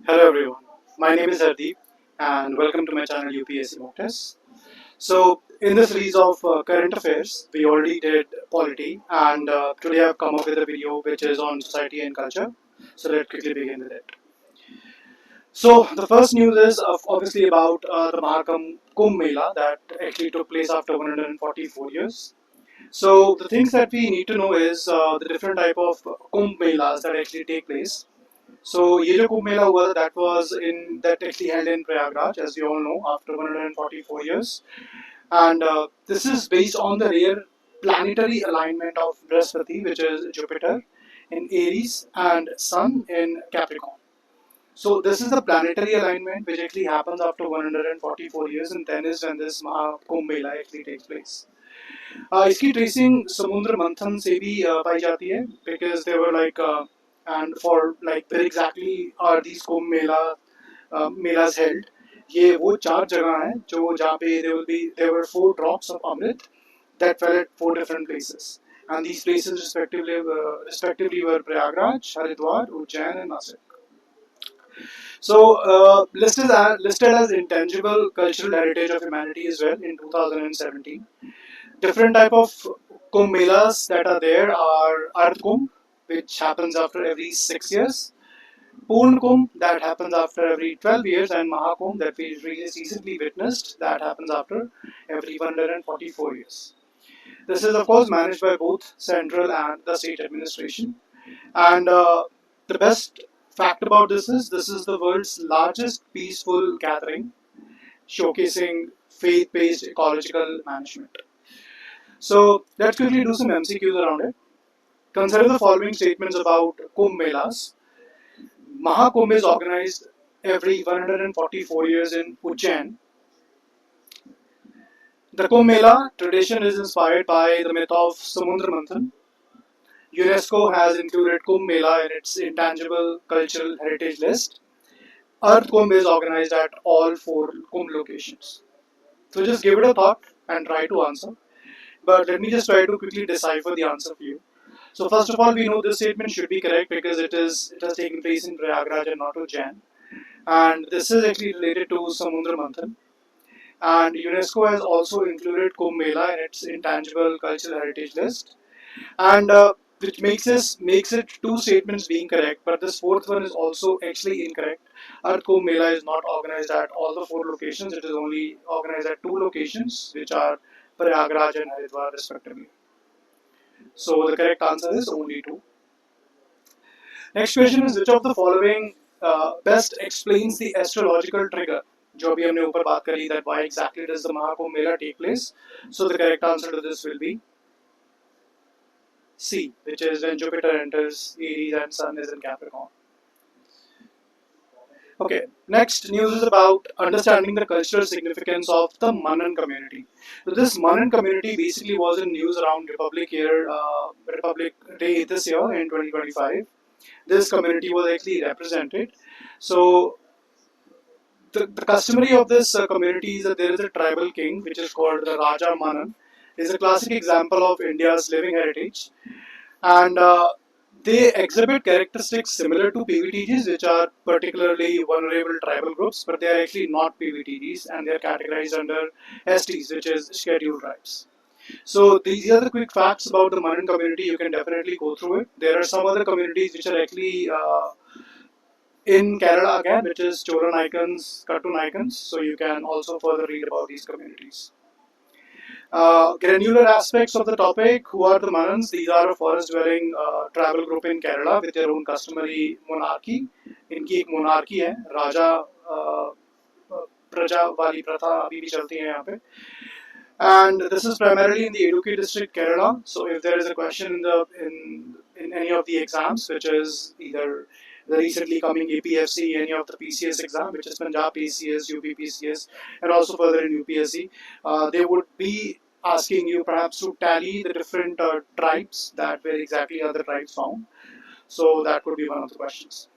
Hello everyone, my name is Hardeep and welcome to my channel UPSC Mock Test. So in the series of current affairs, we already did polity and today I've come up with a video which is on society and culture. So let's quickly begin with it. So the first news is obviously about the Kumbh Mela that actually took place after 144 years. So the things that we need to know is the different type of Kumbh Melas that actually take place. So ये जो कुंभ मेला हुआ था that was in that actually held in Prayagraj, as you all know, after 144 years, and this is based on the rare planetary alignment of Brihaspati, which is Jupiter in Aries and Sun in Capricorn. So this is the planetary alignment which actually happens after 144 years, and then is when this Maha Kumbh Mela actually takes place. इसकी tracing समुद्र मंथन से भी पाई जाती है because they were like and for like where exactly are these Kumbh Mela MELAS held. ये वो चार जगह हैं जो जहाँ पे there were four drops of Amrit that fell at four different places, and these places respectively were Prayagraj, Haridwar, Ujjain, and Nasik. So listed as intangible cultural heritage of humanity as well in 2017. Different type of Kumbh Melas that are there are Ardh Kumbh, which happens after every 6 years, Purn Kumbh that happens after every 12 years, and Mahakumbh that we recently witnessed that happens after every 144 years. This is of course managed by both central and the state administration. And the best fact about this is the world's largest peaceful gathering showcasing faith-based ecological management. So let's quickly do some MCQs around it. Consider the following statements about Kumbh Melas. Mahakumbh is organized every 144 years in Ujjain. The Kumbh Mela tradition is inspired by the myth of Samudra Manthan. UNESCO has included Kumbh Mela in its intangible cultural heritage list. Earth Kumbh is organized at all four Kumbh locations. So just give it a thought and try to answer. But let me just try to quickly decipher the answer for you. So first of all, we know this statement should be correct because it has taken place in Prayagraj and not Ujjain, and this is actually related to Samudra Manthan. And UNESCO has also included Kumbh Mela in its intangible cultural heritage list, and which makes it two statements being correct. But this fourth one is also actually incorrect. Our Kumbh Mela is not organized at all the four locations. It is only organized at two locations, which are Prayagraj and Haridwar respectively. So the correct answer is only two. Next question is which of the following best explains the astrological trigger? जो अभी हमने ऊपर बात करी that why exactly does the Mahakumbh Mela take place? So the correct answer to this will be C, which is when Jupiter enters Aries and Sun is in Capricorn. Okay, next news is about understanding the cultural significance of the Manan community. So this Manan community basically was in news around Republic Day this year in 2025. This community was actually represented. So the customary of this community is that there is a tribal king which is called the Raja Manan. Is a classic example of India's living heritage, and they exhibit characteristics similar to PVTGs, which are particularly vulnerable tribal groups, but they are actually not PVTGs, and they are categorized under STs, which is scheduled tribes. So these are the quick facts about the Manan community. You can definitely go through it. There are some other communities which are actually in Kerala again, which is Chola Naikans, so you can also further read about these communities. Granular aspects of the topic. Who are the Manans? These are a forest-dwelling tribal group in Kerala with their own customary monarchy. इनकी एक monarchy है, राजा प्रजा वाली प्रथा अभी भी चलती है यहाँ पे. And this is primarily in the Idukki district, Kerala. So if there is a question in any of the exams, which is either the recently coming APFC, any of the PCS exam, which is Punjab PCS, UP PCS, and also further in UPSC, they would be asking you perhaps to tally the different tribes that where exactly are the tribes found. So that could be one of the questions.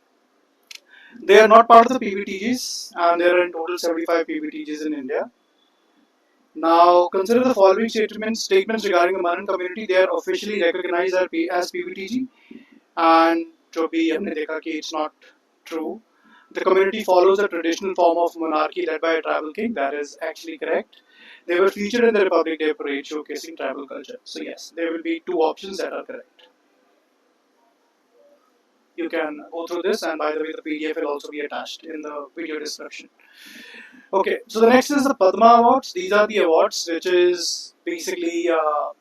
They are not part of the PVTGs, and there are in total 75 PVTGs in India. Now, consider the following statements regarding the Manan community. They are officially recognized as PVTG, and जो भी हमने देखा कि it's not true. The community follows a traditional form of monarchy led by a tribal king. That is actually correct. They were featured in the Republic Day parade showcasing tribal culture. So yes, there will be two options that are correct. You can go through this, and by the way, the PDF will also be attached in the video description. Okay, so the next is the Padma Awards. These are the awards which is basically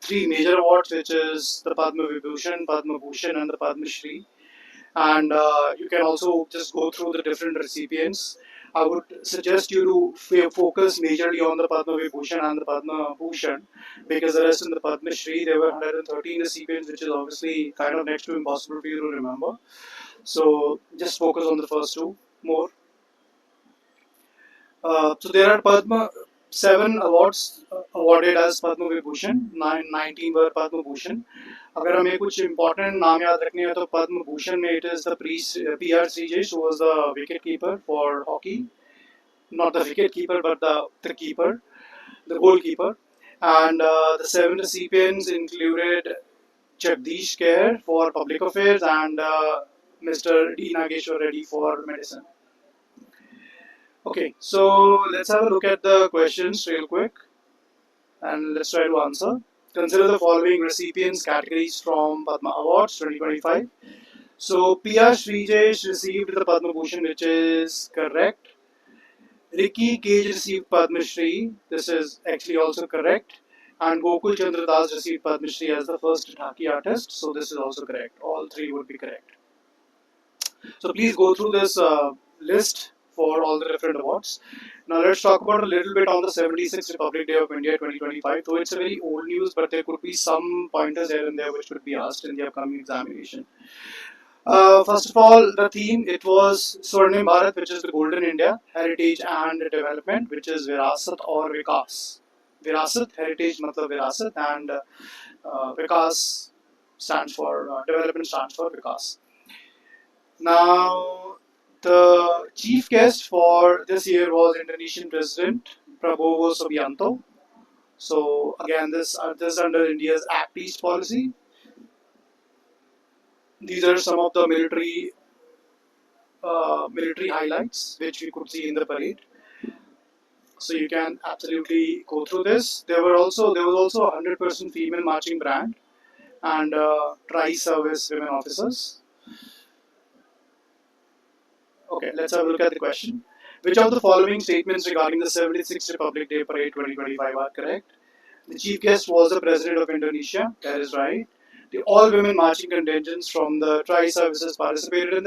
three major awards, which is the Padma Vibhushan, Padma Bhushan, and the Padma Shri. And you can also just go through the different recipients. I would suggest you to focus majorly on the Padma Vibhushan and the Padma Bhushan, because the rest in the Padma Shri there were 113 recipients, which is obviously kind of next to impossible for you to remember. So just focus on the first two more. So there are Padma seven awards awarded as Padma Vibhushan, 19 were Padma Bhushan. अगर हमें कुछ important नाम याद रखने हैं तो पद्म भूषण में it is the PR Srijesh who was the wicket keeper for hockey, not the wicket keeper but the keeper, the goalkeeper, and the seven recipients included Jagdish Kher for public affairs and Mr. D. Nageshwar Reddy for medicine. Okay, so let's have a look at the questions real quick and let's try to answer. Consider the following recipients categories from Padma Awards 2025. So P.R. Srijesh received the Padma Bhushan, which is correct. Ricky Cage received Padma Shri. This is actually also correct. And Gokul Chandra Das received Padma Shri as the first Dhaki artist. So this is also correct. All three would be correct. So please go through this list for all the different awards. Now let's talk about a little bit on the 76th Republic Day of India 2025. Though it's a very old news, but there could be some pointers here and there which could be asked in the upcoming examination. First of all, the theme it was Swarnim Bharat, which is the Golden India, Heritage and Development, which is Virasat or Vikas. Virasat, heritage, matlab Virasat, and Vikas stands for development stands for Vikas. Now, the chief guest for this year was Indonesian President Prabowo Subianto. So again, this is under India's Act East policy. These are some of the military highlights which we could see in the parade. So you can absolutely go through this. There was also a 100% female marching band and tri-service women officers. Okay, let's have a look at the question. Which of the following statements regarding the 76th Republic Day Parade 2025 are correct? The chief guest was the President of Indonesia. That is right. The all-women marching contingents from the tri-services participated in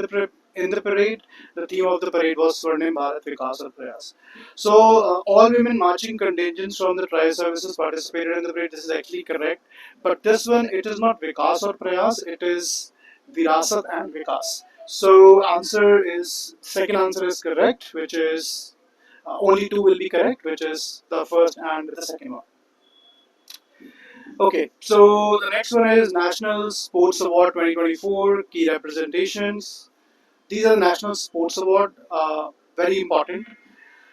the parade. The theme of the parade was Swarnim Bharat Vikas or Prayas. So, all-women marching contingents from the tri-services participated in the parade. This is actually correct. But this one, it is not Vikas or Prayas. It is Virasat and Vikas. So, second answer is correct, which is only two will be correct, which is the first and the second one. Okay, so the next one is National Sports Award 2024 key representations. These are the National Sports Award, very important.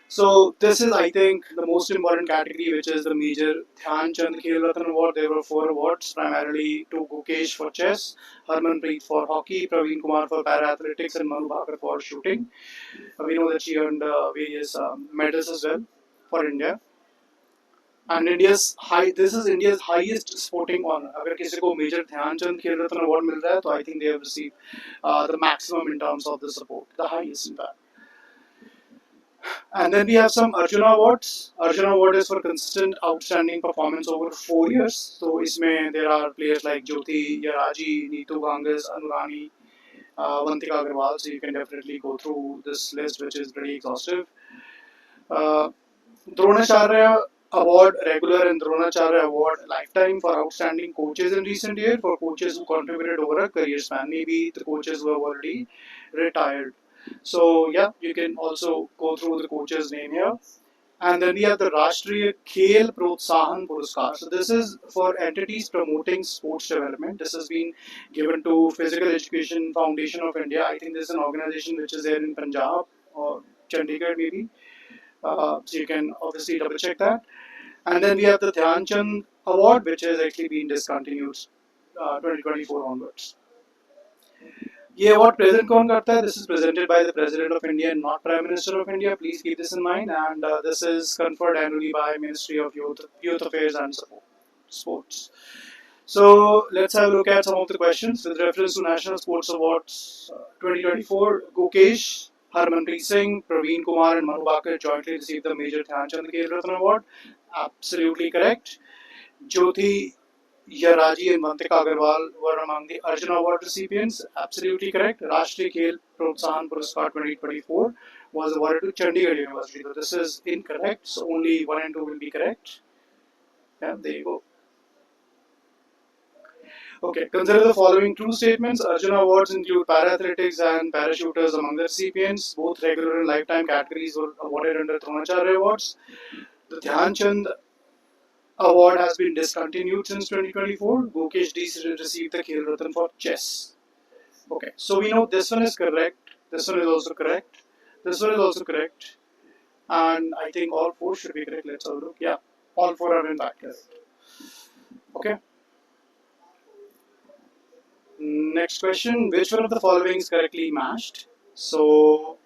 So this is, I think, the most important category, which is the Major Dhyan Chand Khel Ratna Award. There were four awards, primarily to Gukesh for chess, Harmanpreet for hockey, Praveen Kumar for para athletics, and Manu Bhaker for shooting. We know that she earned various medals as well for India. And this is India's highest sporting honor. अगर किसी को major Dhyanchand खेल रत्न award मिल रहा है तो I think they have received the maximum in terms of the support, the highest in fact. And then we have some Arjuna Awards. Arjuna Award is for consistent outstanding performance over 4 years. So इसमें there are players like Jyoti Yaraji, Neetu Ganges, Anurani, Vantika Agarwal. So you can definitely go through this list, which is pretty exhaustive. Dronacharya Award Regular and Dronacharya Award Lifetime for outstanding coaches in recent year, for coaches who contributed over a career span. Maybe the coaches who have already retired. So yeah, you can also go through the coach's name here. And then we have the Rashtriya Khel Protsahan Puraskar. So this is for entities promoting sports development. This has been given to Physical Education Foundation of India. I think this is an organization which is there in Punjab or Chandigarh maybe. So you can obviously double check that. And then we have the Dhyan Chand Award, which has actually been discontinued 2024 onwards. ये what president कौन करता है? This is presented by the President of India and not Prime Minister of India. Please keep this in mind. And this is conferred annually by Ministry of Youth Affairs and Sports. So let's have a look at some of the questions with reference to National Sports Awards 2024. Gukesh, Harmanpreet Singh, Praveen Kumar, and Manu Bhaker jointly received the Major Dhyanchand Khel Ratna Award. Absolutely correct. Jyoti Yaraji and Mantika Agarwal were among the Arjuna Award recipients. Absolutely correct. Rashtriya Khel Protsahan Puraskar 2024 was awarded to Chandigarh University. So this is incorrect. So only 1 and 2 will be correct. Yeah, there you go. Okay, consider the following true statements. Arjuna Awards include para-athletics and parachuters among the recipients. Both regular and lifetime categories were awarded under Dronacharya Awards. The Dhyan Chand Award has been discontinued since 2024. Gukesh D received the Khel Ratan for chess. Okay, so we know this one is correct. This one is also correct. This one is also correct. And I think all four should be correct. Let's have a look. Yeah, all four are in fact correct. Okay. Next question. Which one of the following is correctly matched? So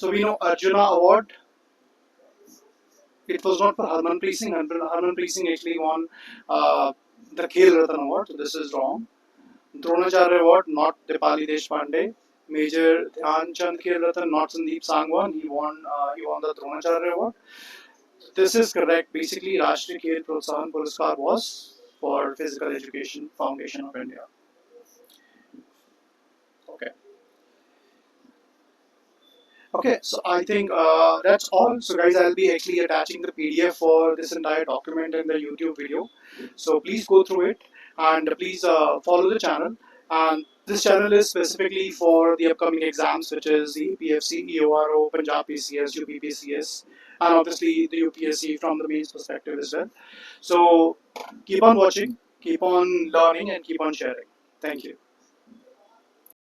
we know Arjuna Award. It was not for Harmanpreet Singh. Harmanpreet Singh actually won the Khel Ratan Award. So this is wrong. Dronacharya Award, not Dipali Deshpande. Major Dhyan Chand Khel Ratan, not Sandeep Sangwan. He won the Dronacharya Award. This is correct. Basically, Rashtriya Khel Protsahan Puraskar was for Physical Education Foundation of India. Okay. Okay, so I think that's all. So guys, I'll be actually attaching the PDF for this entire document in the YouTube video. So please go through it and please follow the channel. And this channel is specifically for the upcoming exams, which is the PFC, EORO, Punjab PCS, UPPCS, and obviously the UPSC from the mains perspective as well. So keep on watching, keep on learning, and keep on sharing. Thank you.